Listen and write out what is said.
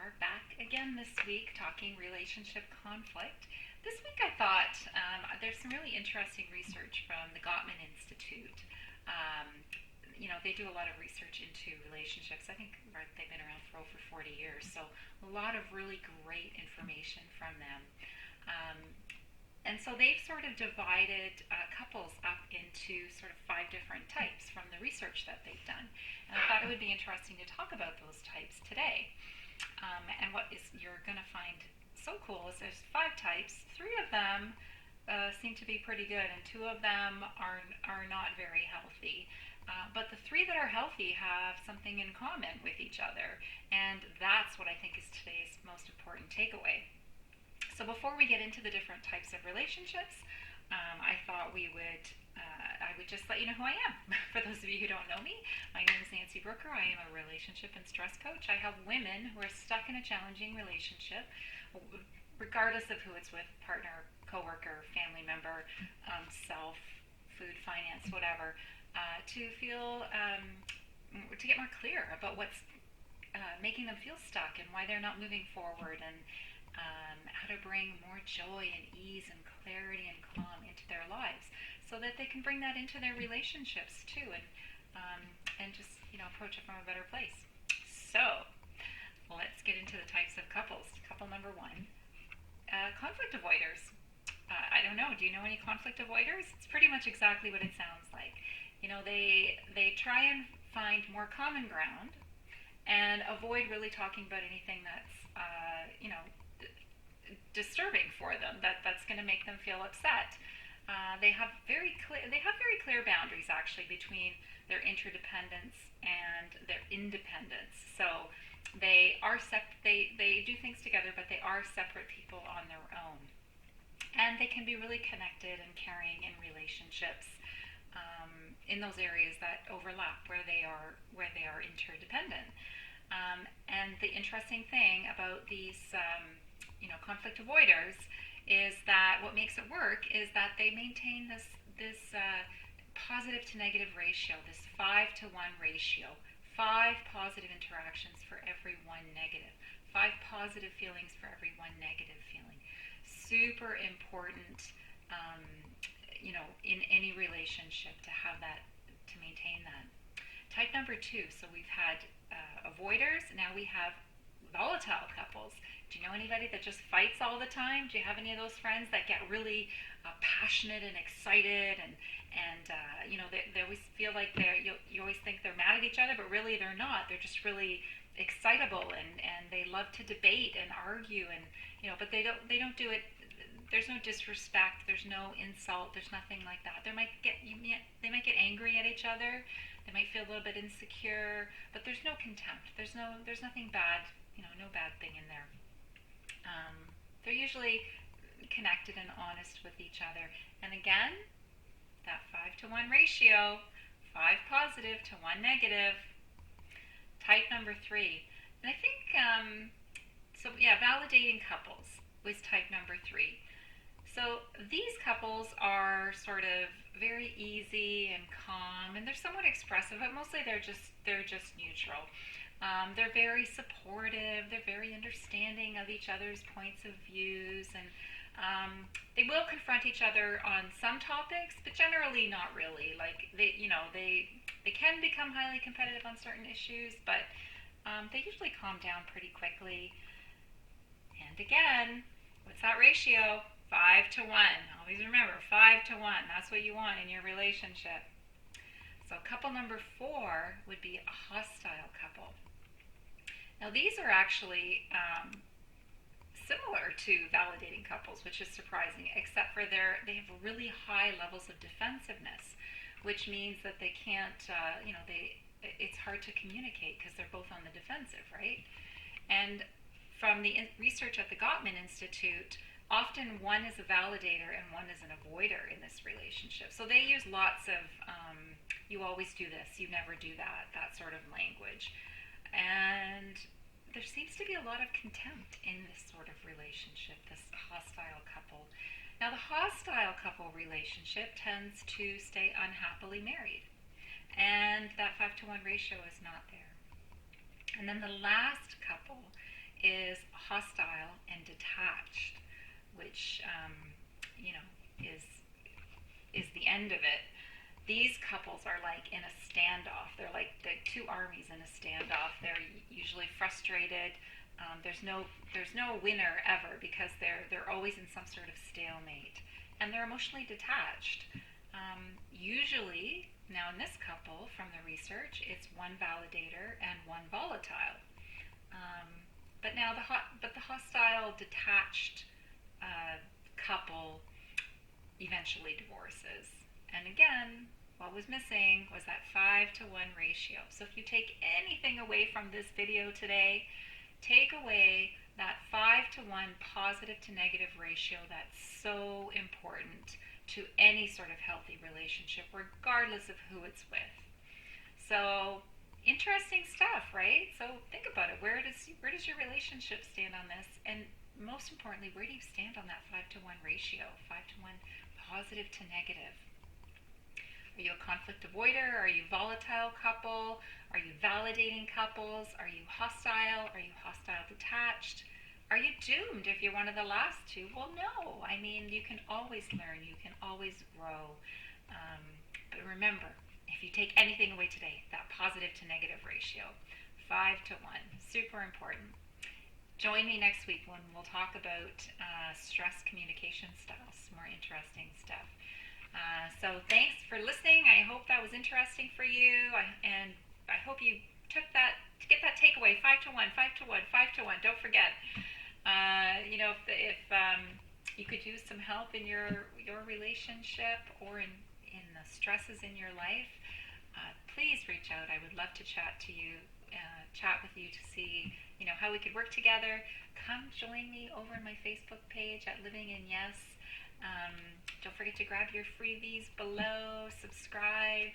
are back again this week talking relationship conflict. This week I thought there's some really interesting research from the Gottman Institute. They do a lot of research into relationships. I think they've been around for over 40 years, so a lot of really great information from them. Um, and so they've sort of divided couples up into sort of 5 different types from the research that they've done. And I thought it would be interesting to talk about those types today. And what is you're going to find so cool is there's 5 types. 3 of them seem to be pretty good, and 2 of them are not very healthy. But the 3 that are healthy have something in common with each other, and that's what I think is today's most important takeaway. So before we get into the different types of relationships, I thought I would just let you know who I am. For those of you who don't know me, my name is Nancy Brooker. I am a relationship and stress coach. I help women who are stuck in a challenging relationship, regardless of who it's with, partner, coworker, family member, self, food, finance, whatever, to get more clear about what's making them feel stuck and why they're not moving forward, and how to bring more joy and ease and clarity and calm into their lives, so that they can bring that into their relationships too, and just approach it from a better place. So let's get into the types of couples. Couple number 1, conflict avoiders. I don't know. Do you know any conflict avoiders? It's pretty much exactly what it sounds like. They try and find more common ground and avoid really talking about anything that's disturbing for them, that's going to make them feel upset. They have very clear boundaries actually between their interdependence and their independence. So they do things together, but they are separate people on their own. And they can be really connected and caring in relationships in those areas that overlap where they are interdependent. And the interesting thing about these conflict avoiders is that what makes it work is that they maintain this positive to negative ratio, this 5-to-1 ratio. 5 positive interactions for every 1 negative. 5 positive feelings for every 1 negative feeling. Super important, in any relationship to have that, to maintain that. Type number 2. So we've had avoiders. Now we have volatile couples. Do you know anybody that just fights all the time? Do you have any of those friends that get really passionate and excited, and they always feel like you always think they're mad at each other, but really they're not. They're just really excitable, and they love to debate and argue, and but they don't do it. There's no disrespect. There's no insult. There's nothing like that. They might get angry at each other. They might feel a little bit insecure, but there's no contempt. There's nothing bad. No bad thing in there. They're usually connected and honest with each other. And again, that 5-to-1 ratio, 5 positive to 1 negative. Type number 3. And I think, validating couples was type number 3. So these couples are sort of very easy and calm, and they're somewhat expressive, but mostly they're just neutral. They're very supportive. They're very understanding of each other's points of views, and they will confront each other on some topics, but generally not really. Like they can become highly competitive on certain issues, but they usually calm down pretty quickly. And again, what's that ratio? 5-to-1. Always remember, 5-to-1. That's what you want in your relationship. So couple number 4 would be a hostile couple. Now these are actually similar to validating couples, which is surprising, except for they have really high levels of defensiveness, which means that they can't, it's hard to communicate because they're both on the defensive, right? And from the research at the Gottman Institute, often one is a validator and one is an avoider in this relationship. So they use lots of, you always do this, you never do that sort of language. And there seems to be a lot of contempt in this sort of relationship, this hostile couple. Now the hostile couple relationship tends to stay unhappily married. And that 5-to-1 ratio is not there. And then the last couple is hostile and detached, which you know is the end of it. These couples are like in a standoff. They're like the two armies in a standoff. They're usually frustrated. There's no winner ever because they're always in some sort of stalemate, and they're emotionally detached. Usually, now in this couple, from the research, it's one validator and one volatile. But now the hostile detached couple eventually divorces. And again, what was missing was that 5-to-1 ratio. So if you take anything away from this video today, take away that 5-to-1 positive to negative ratio that's so important to any sort of healthy relationship, regardless of who it's with. So interesting stuff, right? So think about it. Where does your relationship stand on this? And most importantly, where do you stand on that 5-to-1 ratio? 5-to-1 positive to negative. Are you a conflict avoider? Are you volatile couple? Are you validating couples? Are you hostile? Are you hostile detached? Are you doomed if you're one of the last two? Well, no. I mean, you can always learn. You can always grow. But remember, if you take anything away today, that positive to negative ratio, 5-to-1, super important. Join me next week when we'll talk about stress communication styles, more interesting stuff. So thanks for listening. I hope that was interesting for you, and I hope you took that to get that takeaway. 5-to-1, 5-to-1, 5-to-1. Don't forget. If you could use some help in your relationship or in the stresses in your life, please reach out. I would love to chat with you to see how we could work together. Come join me over on my Facebook page at Living in Yes. Don't forget to grab your freebies below, subscribe,